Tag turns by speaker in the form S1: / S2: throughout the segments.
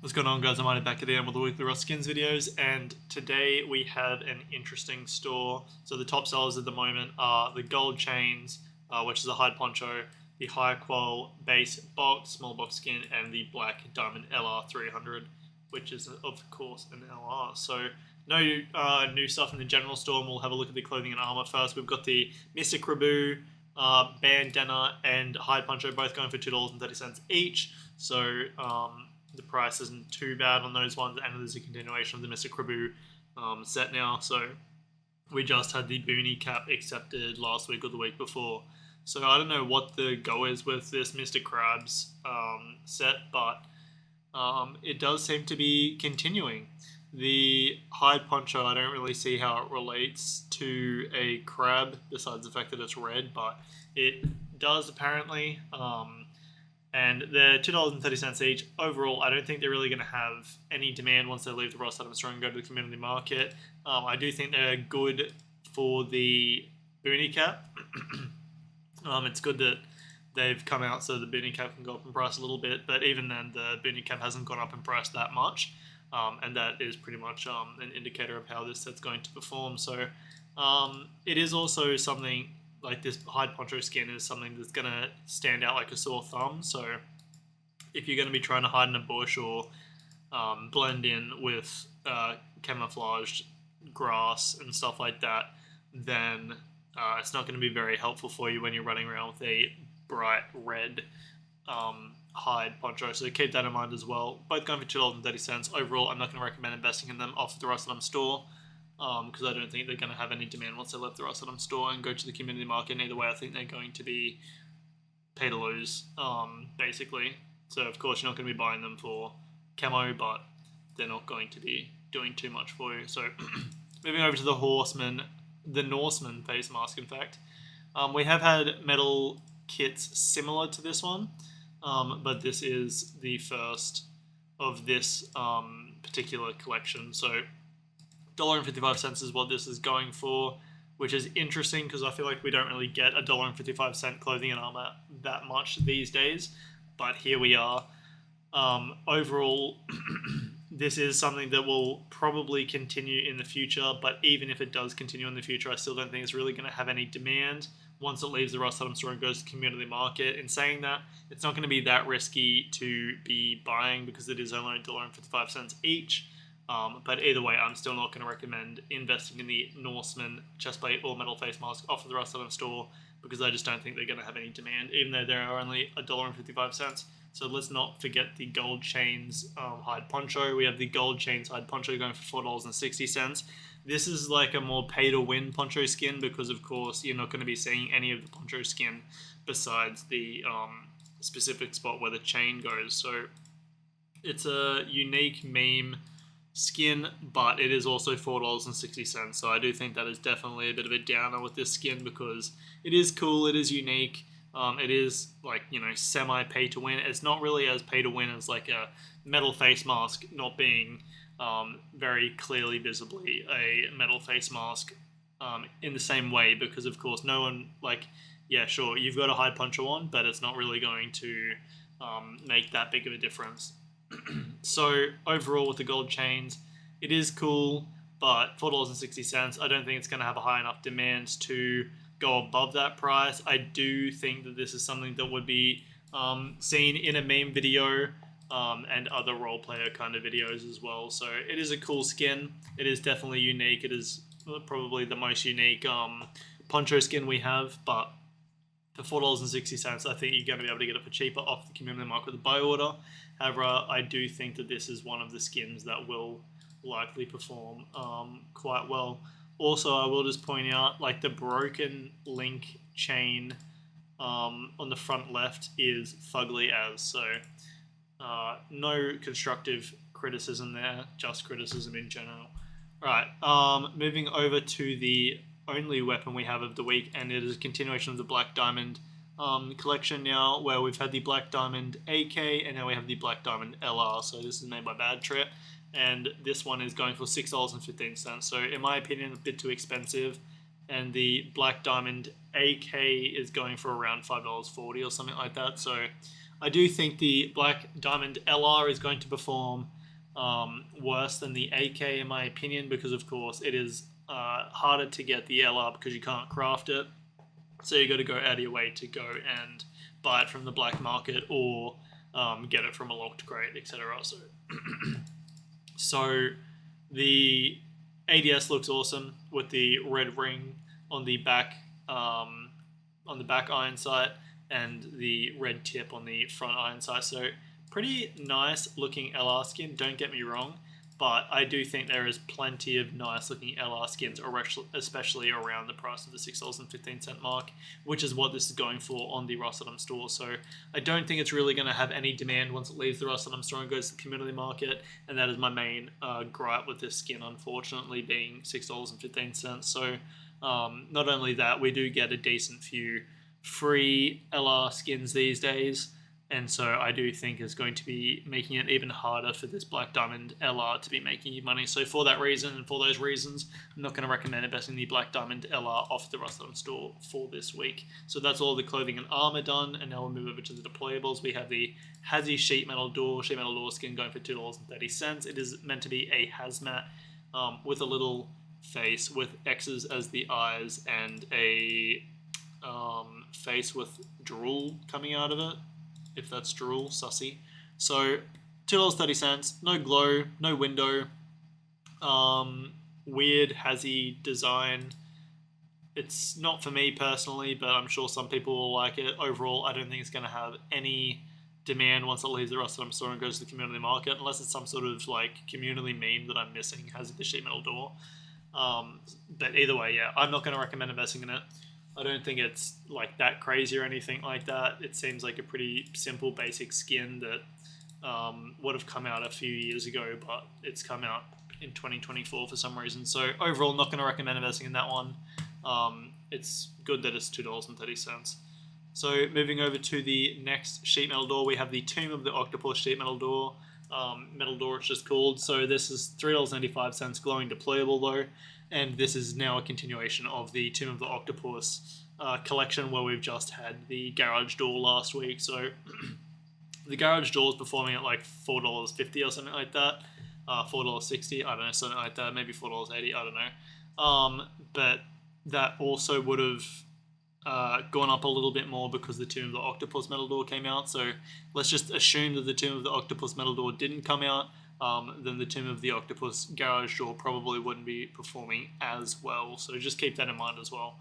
S1: What's going on, guys? I'm Mighty back again with the weekly Ross Skins videos, and today we have an interesting store. So the top sellers at the moment are the gold chains, which is a hide poncho, the high qual base box, small box skin, and the black diamond LR300, which is of course an LR. So no new stuff in the general store, and we'll have a look at the clothing and armor first. We've got the Mr. Krabs, bandana, and hide poncho both going for $2.30 each. So the price isn't too bad on those ones, and there's a continuation of the Mr. Krabs set now. So we just had the boonie cap accepted last week or the week before. So I don't know what the go is with this Mr. Krabs set, but it does seem to be continuing. The hide poncho, I don't really see how it relates to a crab, besides the fact that it's red, but it does apparently. And they're $2.30 each. Overall, I don't think they're really going to have any demand once they leave the Ross Store and go to the community market. I do think they're good for the boonie cap. It's good that they've come out so the boonie cap can go up in price a little bit, but even then, the boonie cap hasn't gone up in price that much, and that is pretty much an indicator of how this set's going to perform. So it is also something. Like this hide poncho skin is something that's going to stand out like a sore thumb. So if you're going to be trying to hide in a bush or blend in with camouflaged grass and stuff like that, then it's not going to be very helpful for you when you're running around with a bright red hide poncho. So keep that in mind as well. Both going for $2.30. Overall, I'm not going to recommend investing in them off the Ross store, because I don't think they're going to have any demand once they left the Ross store and go to the community market. And either way, I think they're going to be pay to lose, basically. So, of course, you're not going to be buying them for camo, but they're not going to be doing too much for you. So, moving over to the Horseman, the Norseman face mask, in fact. We have had metal kits similar to this one, but this is the first of this particular collection. So, $1.55 is what this is going for, which is interesting because I feel like we don't really get $1.55 clothing and armor that much these days, but here we are. Overall, this is something that will probably continue in the future, but even if it does continue in the future, I still don't think it's really going to have any demand once it leaves the Ross store and goes to the community market. In saying that, it's not going to be that risky to be buying because it is only $1.55 each. But either way, I'm still not going to recommend investing in the Norseman chestplate or metal face mask off of the Ross store because I just don't think they're going to have any demand, even though they are only $1.55. So let's not forget the gold chains hide poncho. We have the gold chains hide poncho going for $4.60. This is like a more pay-to-win poncho skin because, of course, you're not going to be seeing any of the poncho skin besides the specific spot where the chain goes. So it's a unique meme skin, but it is also $4.60. So I do think that is definitely a bit of a downer with this skin because it is cool, it is unique, it is like, you know, semi pay to win. It's not really as pay to win as like a metal face mask not being very clearly visibly a metal face mask in the same way, because of course no one, like, yeah, sure, you've got a hide poncho on, but it's not really going to make that big of a difference. So overall with the gold chains, it is cool, but $4.60, I don't think it's going to have a high enough demand to go above that price. I do think that this is something that would be seen in a meme video and other role player kind of videos as well. So it is a cool skin. It is definitely unique. It is probably the most unique poncho skin we have, but for $4.60, I think you're going to be able to get it for cheaper off the community market with a buy order. However, I do think that this is one of the skins that will likely perform quite well. Also, I will just point out, like, the broken link chain on the front left is fugly as, so no constructive criticism there, just criticism in general. Alright, moving over to the only weapon we have of the week, and it is a continuation of the Black Diamond collection now, where we've had the Black Diamond AK and now we have the Black Diamond LR. So this is made by Bad Trip, and this one is going for $6.15. So in my opinion, a bit too expensive. And the Black Diamond AK is going for around $5.40 or something like that. So I do think the Black Diamond LR is going to perform worse than the AK in my opinion, because of course it is harder to get the LR because you can't craft it. So you got to go out of your way to go and buy it from the black market or get it from a locked crate, etc. So the ADS looks awesome with the red ring on the back iron sight and the red tip on the front iron sight. So pretty nice looking LR skin, don't get me wrong, but I do think there is plenty of nice looking LR skins, especially around the price of the $6.15 mark, which is what this is going for on the Rustletum store. So I don't think it's really going to have any demand once it leaves the Rustletum store and goes to the community market, and that is my main gripe with this skin, unfortunately, being $6.15. So not only that, we do get a decent few free LR skins these days, and so I do think it's going to be making it even harder for this Black Diamond LR to be making you money. So for that reason and for those reasons, I'm not going to recommend investing in the Black Diamond LR off the Rustletum store for this week. So that's all the clothing and armor done, and now we'll move over to the deployables. We have the Hazzy sheet metal door skin going for $2.30. It is meant to be a hazmat with a little face with X's as the eyes and a face with drool coming out of it. If that's drool, sussy. So $2.30, no glow, no window, weird Hazzy design. It's not for me personally, but I'm sure some people will like it. Overall, I don't think it's going to have any demand once it leaves the Rustletum store and goes to the community market, unless it's some sort of like community meme that I'm missing, Hazzy the sheet metal door. But either way, yeah, I'm not going to recommend investing in it. I don't think it's like that crazy or anything like that. It seems like a pretty simple, basic skin that would have come out a few years ago, but it's come out in 2024 for some reason. So overall, not going to recommend investing in that one. It's good that it's $2.30. So moving over to the next sheet metal door, we have the Tomb of the Octopus sheet metal door. Metal door, it's just called. So this is $3.95, glowing deployable though. And this is now a continuation of the Tomb of the Octopus collection, where we've just had the garage door last week. So the garage door is performing at like $4.50 or something like that. $4.60, I don't know, something like that. Maybe $4.80, I don't know. But that also would have gone up a little bit more because the Tomb of the Octopus metal door came out. So let's just assume that the Tomb of the Octopus metal door didn't come out. Then the Tomb of the Octopus garage door probably wouldn't be performing as well. So just keep that in mind as well.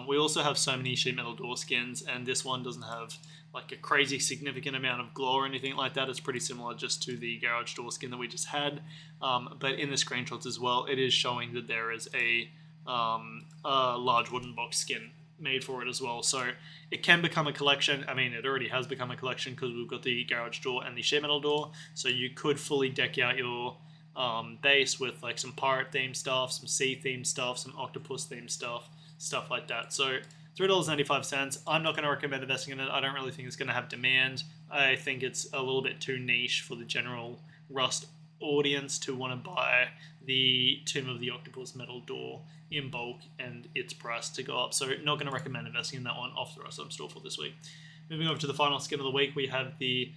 S1: We also have so many sheet metal door skins, and this one doesn't have like a crazy significant amount of glow or anything like that. It's pretty similar just to the garage door skin that we just had. But in the screenshots as well, it is showing that there is a large wooden box skin made for it as well. So it can become a collection. I mean, it already has become a collection because we've got the garage door and the sheet metal door. So you could fully deck out your base with like some pirate themed stuff, some sea themed stuff, some octopus themed stuff like that. So $3.95. I'm not going to recommend investing in it. I don't really think it's going to have demand. I think it's a little bit too niche for the general Rust audience to want to buy the Tomb of the Octopus metal door in bulk and its price to go up. So not going to recommend investing in that one off the Rustletum store for this week. Moving over to the final skin of the week, we have the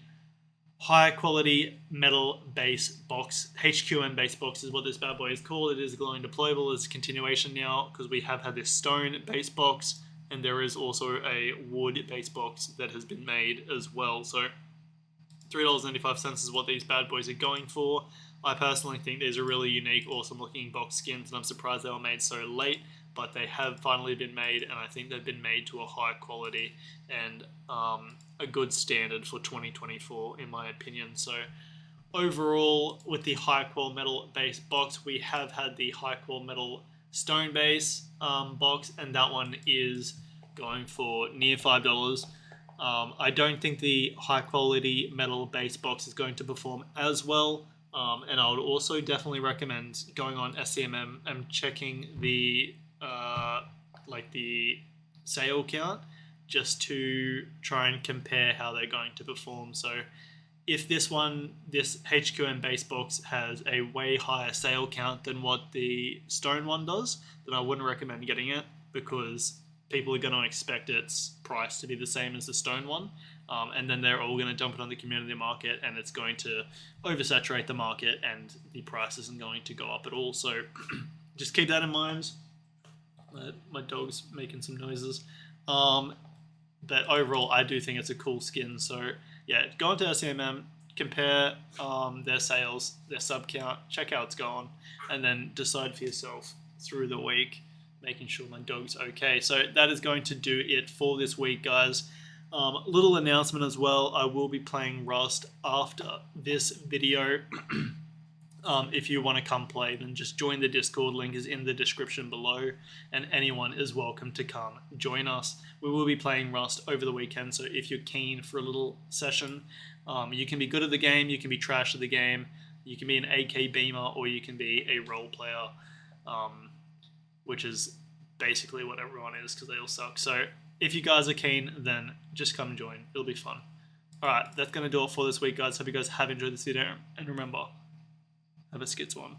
S1: high quality metal base box. HQM base box is what this bad boy is called. It is glowing deployable. It's a continuation now because we have had this stone base box, and there is also a wood base box that has been made as well. So $3.95 is what these bad boys are going for. I personally think these are really unique, awesome looking box skins, and I'm surprised they were made so late, but they have finally been made, and I think they've been made to a high quality and a good standard for 2024 in my opinion. So overall, with the high qual metal base box, we have had the high qual metal stone base box, and that one is going for near $5. I don't think the high quality metal base box is going to perform as well. And I would also definitely recommend going on SCMM and checking the the sale count just to try and compare how they're going to perform. So if this HQM base box has a way higher sale count than what the stone one does, then I wouldn't recommend getting it because people are going to expect its price to be the same as the stone one. and then they're all going to dump it on the community market, and it's going to oversaturate the market, and the price isn't going to go up at all. So just keep that in mind. My dog's making some noises. But overall, I do think it's a cool skin. So yeah, go into SCMM, compare their sales, their sub count, check how it's going, and then decide for yourself through the week, making sure my dog's okay. So that is going to do it for this week, guys. Little announcement as well, I will be playing Rust after this video. If you want to come play, then just join the Discord. Link is in the description below, and anyone is welcome to come join us. We will be playing Rust over the weekend, so if you're keen for a little session, you can be good at the game, you can be trash at the game, you can be an AK beamer, or you can be a role player, which is basically what everyone is, because they all suck. So if you guys are keen, then just come join. It'll be fun. Alright, that's going to do it for this week, guys. Hope you guys have enjoyed this video, and remember, have a skits one.